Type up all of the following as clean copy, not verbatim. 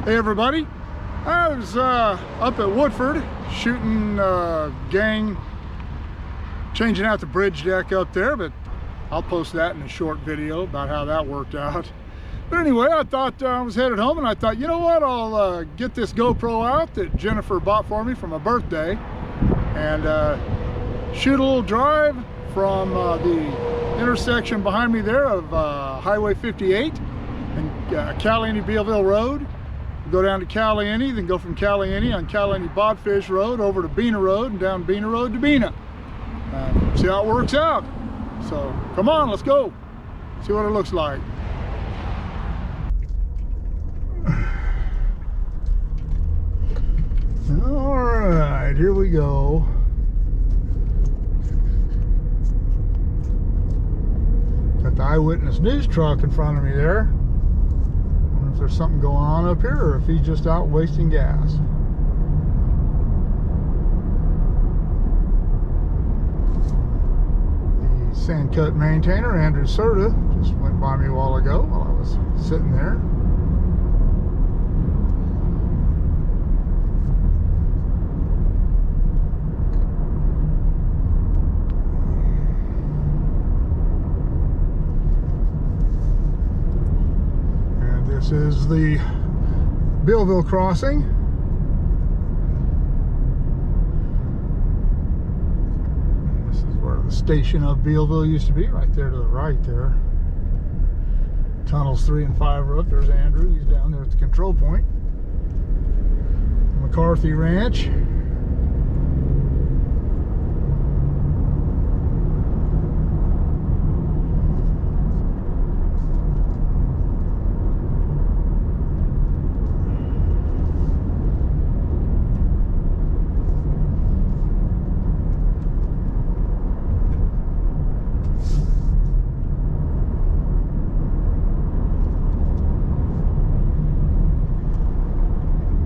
Hey everybody, I was up at Woodford shooting gang, changing out the bridge deck up there, but I'll post that in a short video about how that worked out. But anyway, I thought I was headed home and I thought, you know what, I'll get this GoPro out that Jennifer bought for me for my birthday and shoot a little drive from the intersection behind me there of Highway 58 and Caliente Bealeville Road. Go down to Caliente, then go from Caliente on Caliente Bodfish Road over to Bena Road and down Bena Road to Bena. See how it works out. So come on, let's go. See what it looks like. All right, here we go. Got the Eyewitness News truck in front of me there. If there's something going on up here or if he's just out wasting gas. The Sandcut maintainer, Andrew Serta, just went by me a while ago while I was sitting there. This is the Bealeville crossing. This is where the station of Bealeville used to be, right there to the right there. Tunnels 3 and 5 are up. There's Andrew, he's down there at the control point. McCarthy Ranch.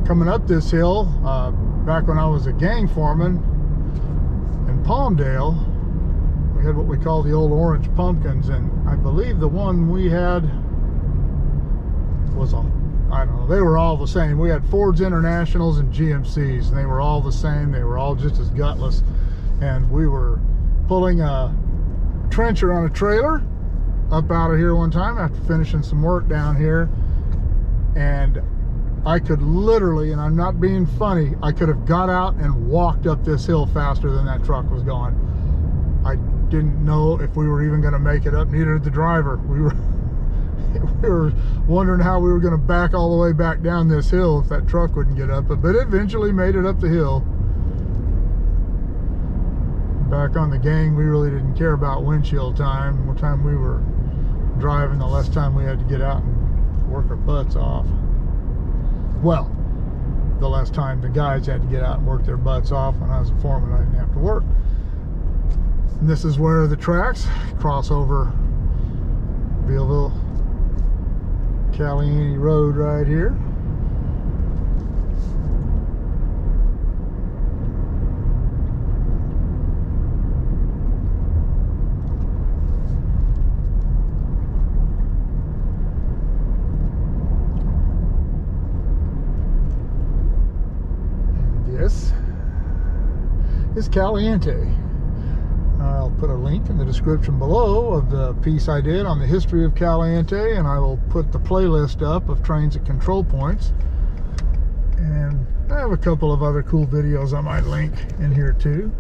Coming up this hill, back when I was a gang foreman in Palmdale, we had what we call the old orange pumpkins, and I believe the one we had was I don't know, they were all the same. We had Fords Internationals and GMCs, and they were all the same. They were all just as gutless, and we were pulling a trencher on a trailer up out of here one time after finishing some work down here, and I could literally, and I'm not being funny, I could have got out and walked up this hill faster than that truck was going. I didn't know if we were even going to make it up, neither did the driver. We were wondering how we were going to back all the way back down this hill if that truck wouldn't get up, but eventually made it up the hill. Back on the gang, we really didn't care about windshield time. The more time we were driving, the less time we had to get out and work our butts off. Well, the last time the guys had to get out and work their butts off. When I was a foreman, I didn't have to work. And this is where the tracks cross over Bealeville-Caliente Road right here. This is Caliente. I'll put a link in the description below of the piece I did on the history of Caliente, and I will put the playlist up of trains at control points. And I have a couple of other cool videos I might link in here too.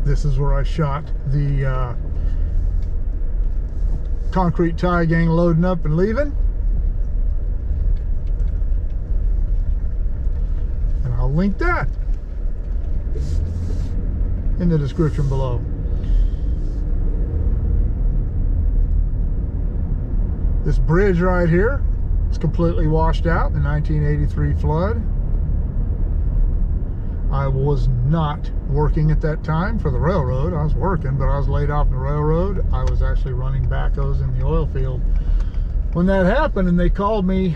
This is where I shot the concrete tie gang loading up and leaving. I'll link that in the description below. This bridge right here is completely washed out in the 1983 flood. I was not working at that time for the railroad. I was working, but I was laid off the railroad. I was actually running backhoes in the oil field when that happened, and they called me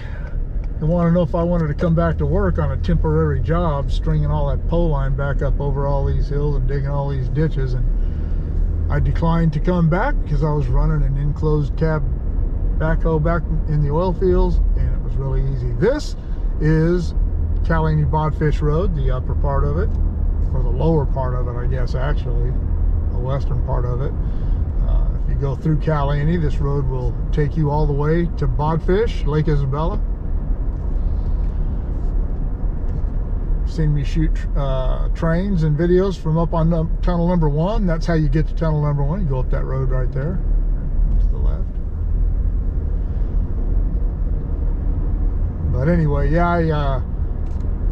and wanted to know if I wanted to come back to work on a temporary job, stringing all that pole line back up over all these hills and digging all these ditches. And I declined to come back because I was running an enclosed cab backhoe back in the oil fields, and it was really easy. This is Caliente Bodfish Road, the upper part of it, or the lower part of it, I guess, actually, the western part of it. If you go through Caliente, this road will take you all the way to Bodfish, Lake Isabella. Seen me shoot trains and videos from up on tunnel number 1. That's how you get to tunnel number 1. You go up that road right there to the left. But anyway, yeah,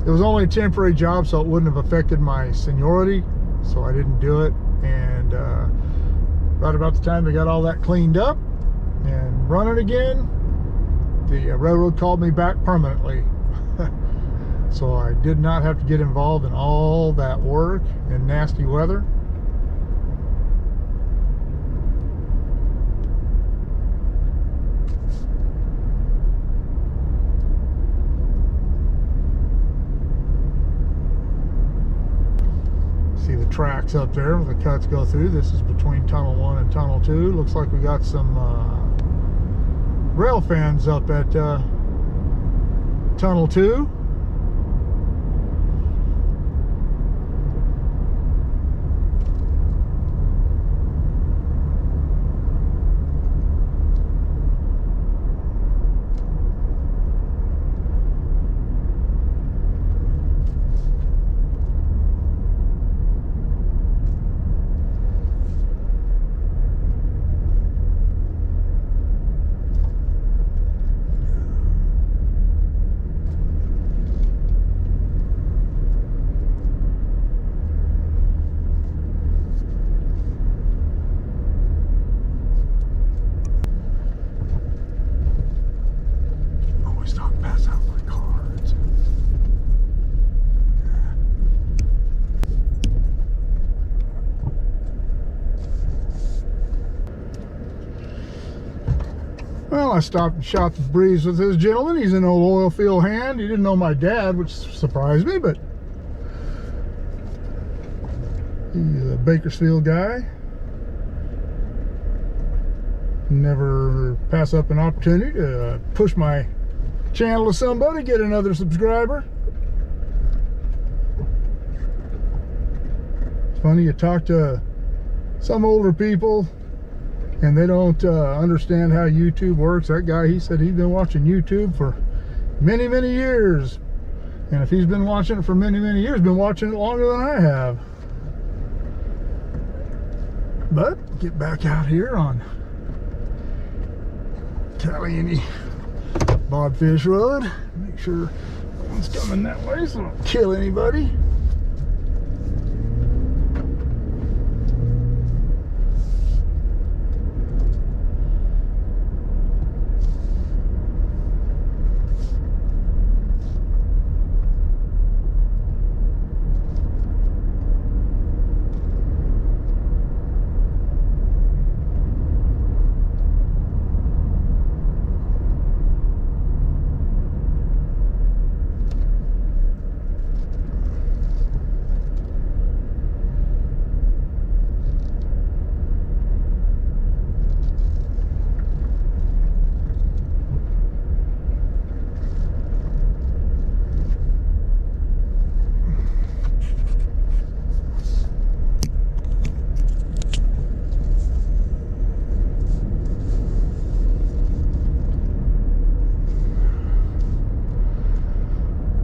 it was only a temporary job, so it wouldn't have affected my seniority, so I didn't do it. And right about the time they got all that cleaned up and running again, the railroad called me back permanently. So I did not have to get involved in all that work in nasty weather. See the tracks up there where the cuts go through. This is between tunnel 1 and tunnel 2. Looks like we got some rail fans up at tunnel 2. Well, I stopped and shot the breeze with this gentleman. He's an old oil field hand. He didn't know my dad, which surprised me, but he's a Bakersfield guy. Never pass up an opportunity to push my channel to somebody, get another subscriber. It's funny, you talk to some older people and they don't understand how YouTube works. That guy, he said he's been watching YouTube for many, many years. And if he's been watching it for many, many years, been watching it longer than I have. But get back out here on Caliente Bodfish Road. Make sure no one's coming that way so I don't kill anybody.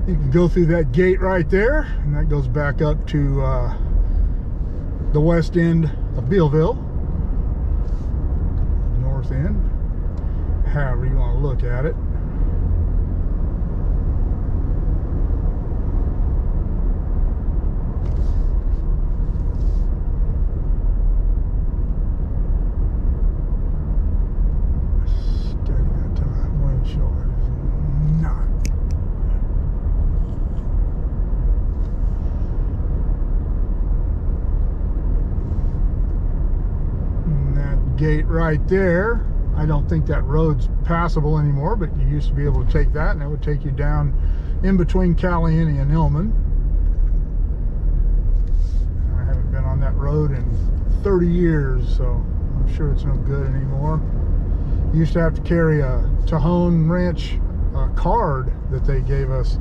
You can go through that gate right there, and that goes back up to the west end of Bealeville, north end, however you want to look at it. Steady that to the windshield. It is not. Gate right there, I don't think that road's passable anymore, but you used to be able to take that and it would take you down in between Caliente and Illman. I haven't been on that road in 30 years, so I'm sure it's no good anymore. You used to have to carry a Tajon wrench card that they gave us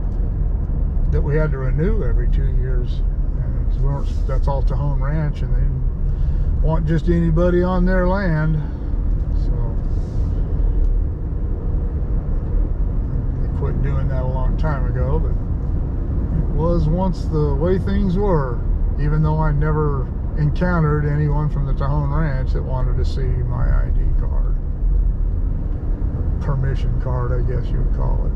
that we had to renew every 2 years. And that's all Tejon Ranch, and they didn't want just anybody on their land. So they quit doing that a long time ago, but it was once the way things were, even though I never encountered anyone from the Tejon Ranch that wanted to see my ID card. Permission card, I guess you would call it.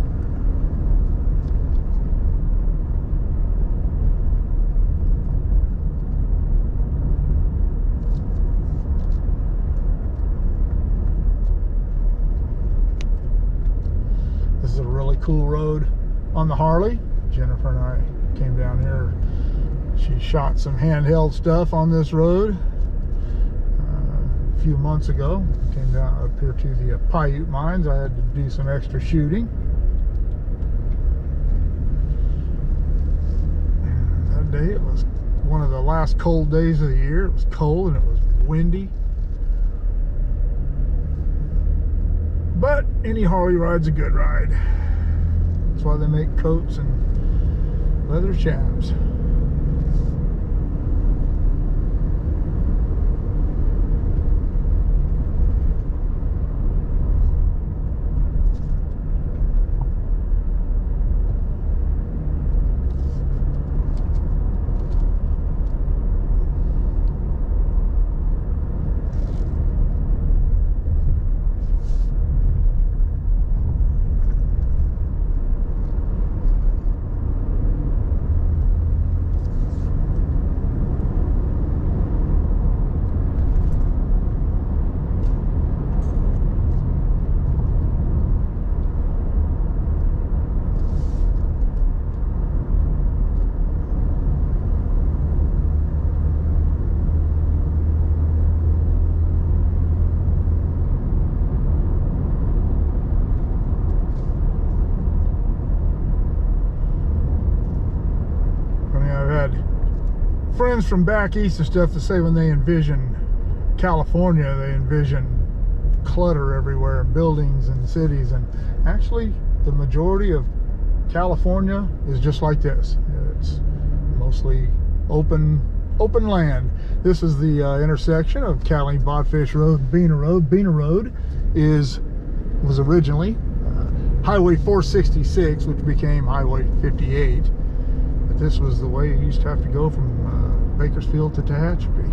This is a really cool road on the Harley. Jennifer and I came down here. She shot some handheld stuff on this road a few months ago. Came down up here to the Paiute mines. I had to do some extra shooting. And that day, it was one of the last cold days of the year. It was cold and it was windy. But any Harley ride's a good ride. That's why they make coats and leather chaps. Friends from back east and stuff to say when they envision California, they envision clutter everywhere, buildings and cities, and actually the majority of California is just like this. It's mostly open land. This is the intersection of Cali Bodfish Road and Bena Road. Bena Road was originally Highway 466, which became Highway 58. But this was the way you used to have to go from Bakersfield to Tehachapi,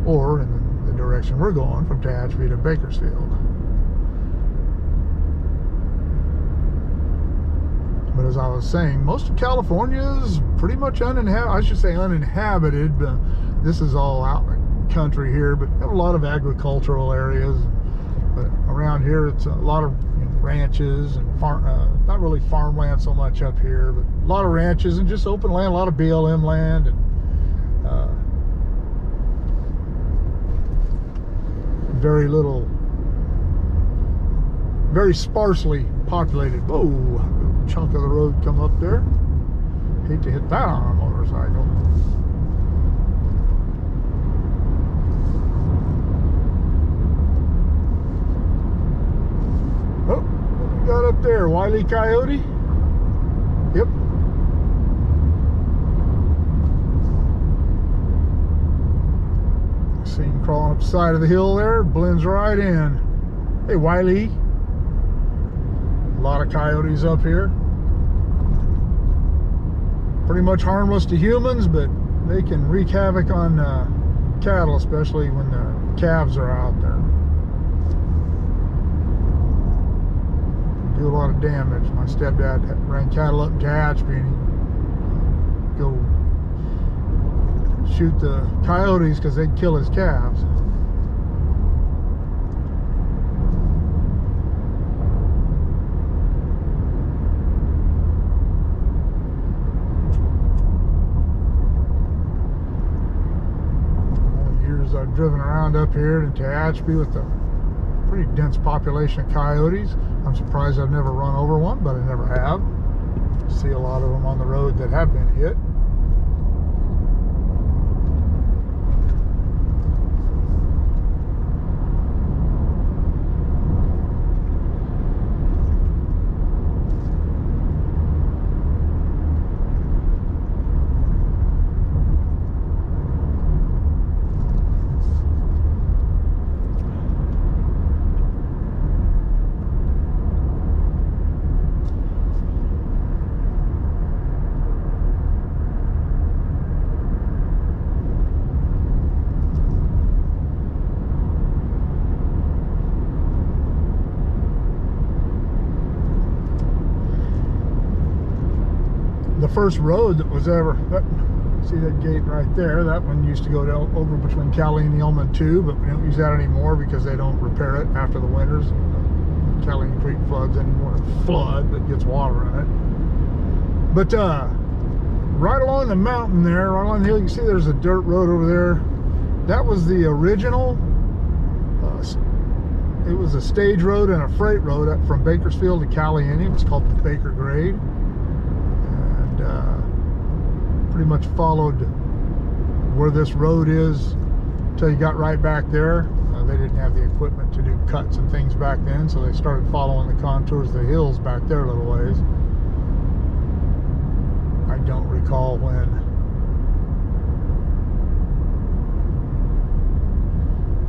or in the direction we're going, from Tehachapi to Bakersfield. But as I was saying, most of California is pretty much uninhabited. I should say uninhabited, but this is all out in the country here, but have a lot of agricultural areas. But around here, it's a lot of ranches and not really farmland so much up here, but a lot of ranches and just open land, a lot of BLM land, and very sparsely populated. Whoa, a chunk of the road come up there. Hate to hit that on a motorcycle. Oh, what we got up there? Wile E. Coyote? Yep. See him crawling up the side of the hill there, blends right in. Hey, Wile E. A lot of coyotes up here. Pretty much harmless to humans, but they can wreak havoc on cattle, especially when the calves are out there. Do a lot of damage. My stepdad ran cattle up in Tehachapi, and he'd go shoot the coyotes because they'd kill his calves. I've driven around up here in Tehachapi with a pretty dense population of coyotes. I'm surprised I've never run over one, but I never have. See a lot of them on the road that have been hit. first road that was ever, see that gate right there? That one used to go down over between Caliente too, but we don't use that anymore because they don't repair it after the winters. Caliente Creek floods anymore. Flood, but gets water in it. But right along the mountain there, right along the hill, you see there's a dirt road over there. That was the original. It was a stage road and a freight road up from Bakersfield to Caliente. It was called the Baker Grade, and pretty much followed where this road is until you got right back there. They didn't have the equipment to do cuts and things back then, so they started following the contours of the hills back there a little ways. I don't recall when.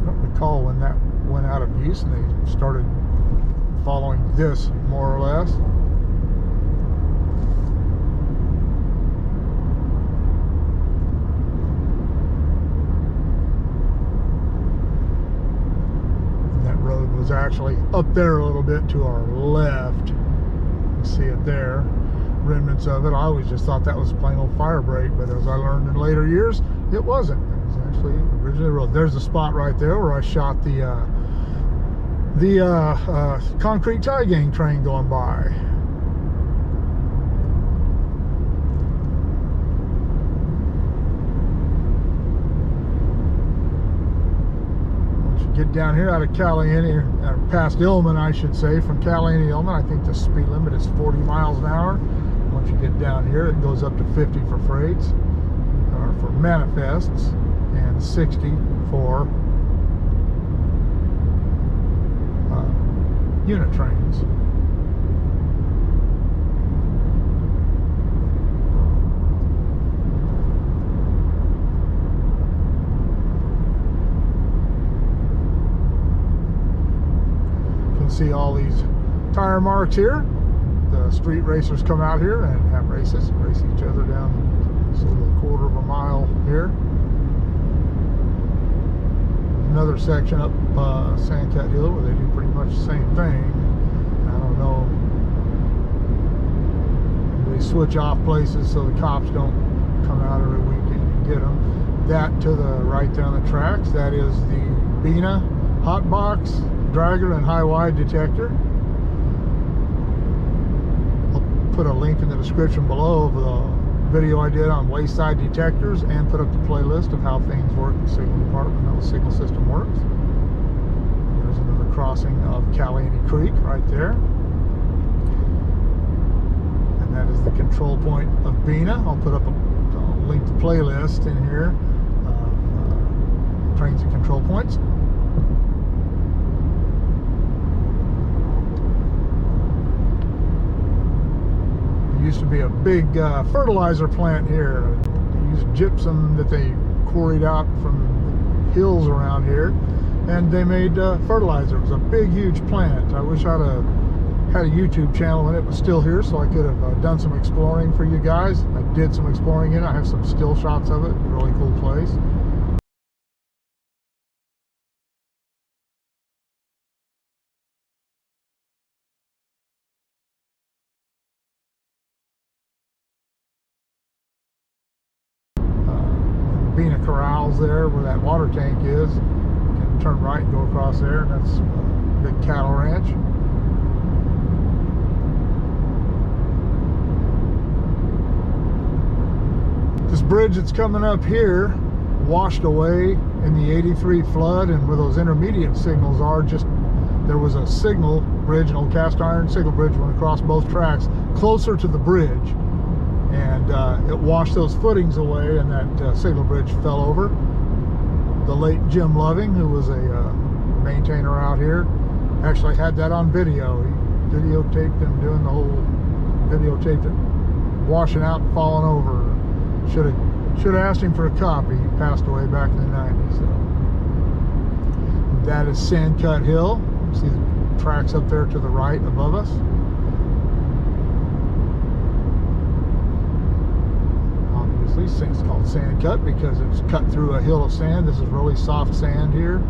I don't recall when that went out of use and they started following this more or less. And that road was actually up there a little bit to our left. You see it there, remnants of it. I always just thought that was plain old fire break, but as I learned in later years, it wasn't. It was actually originally a road. There's the spot right there where I shot the concrete tie gang train going by. Once you get down here out of Caliente, past Illman, I should say, from Caliente to Illman, I think the speed limit is 40 miles an hour. Once you get down here, it goes up to 50 for freights, or for manifests, and 60 for unit trains. You can see all these tire marks here. The street racers come out here and have races, race each other down this little quarter of a mile here. Another section up Sandcut Hill where they do pretty much the same thing. I don't know. They switch off places so the cops don't come out every weekend and get them. That to the right down the tracks, that is the Bina hot box, dragger, and high wide detector. I'll put a link in the description below of the video I did on wayside detectors, and put up the playlist of how things work in the signal department, how the signal system works. There's another crossing of Caliente Creek right there, and that is the control point of Bina. I'll put up I'll link the playlist in here of trains and control points. Used to be a big fertilizer plant here. They used gypsum that they quarried out from the hills around here, and they made fertilizer. It was a big, huge plant. I wish I'd have had a YouTube channel when it was still here, so I could have done some exploring for you guys. I did some exploring in it. I have some still shots of it. Really cool place. Bina corrals there where that water tank is. You can turn right and go across there, and that's a big cattle ranch. This bridge that's coming up here washed away in the '83 flood, and where those intermediate signals are, just there was a signal bridge, an old cast iron signal bridge went across both tracks closer to the bridge. And it washed those footings away, and that signal bridge fell over. The late Jim Loving, who was a maintainer out here, actually had that on video. He videotaped them doing the whole, videotaped it washing out and falling over. Should have asked him for a copy. He passed away back in the 90s. So. That is Sandcut Hill. See the tracks up there to the right above us. It's called Sandcut because it's cut through a hill of sand. This is really soft sand here.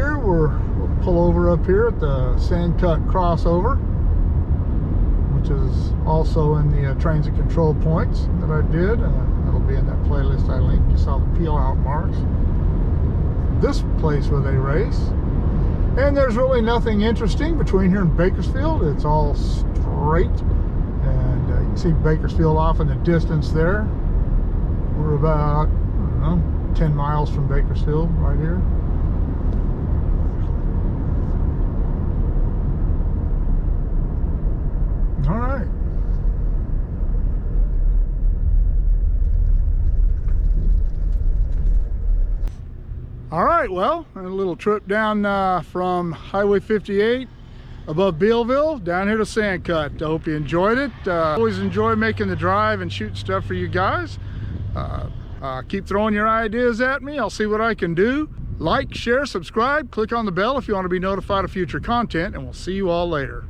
here, we'll pull over up here at the Sandcut Crossover, which is also in the transit control points that I did. That'll be in that playlist I linked. You saw the peel out marks. This place where they race. And there's really nothing interesting between here and Bakersfield. It's all straight. And you can see Bakersfield off in the distance there. We're about, I don't know, 10 miles from Bakersfield right here. All right. All right, well, a little trip down from Highway 58 above Bealeville down here to Sandcut. I hope you enjoyed it. Always enjoy making the drive and shoot stuff for you guys. Keep throwing your ideas at me. I'll see what I can do. Like, share, subscribe, click on the bell if you want to be notified of future content, and we'll see you all later.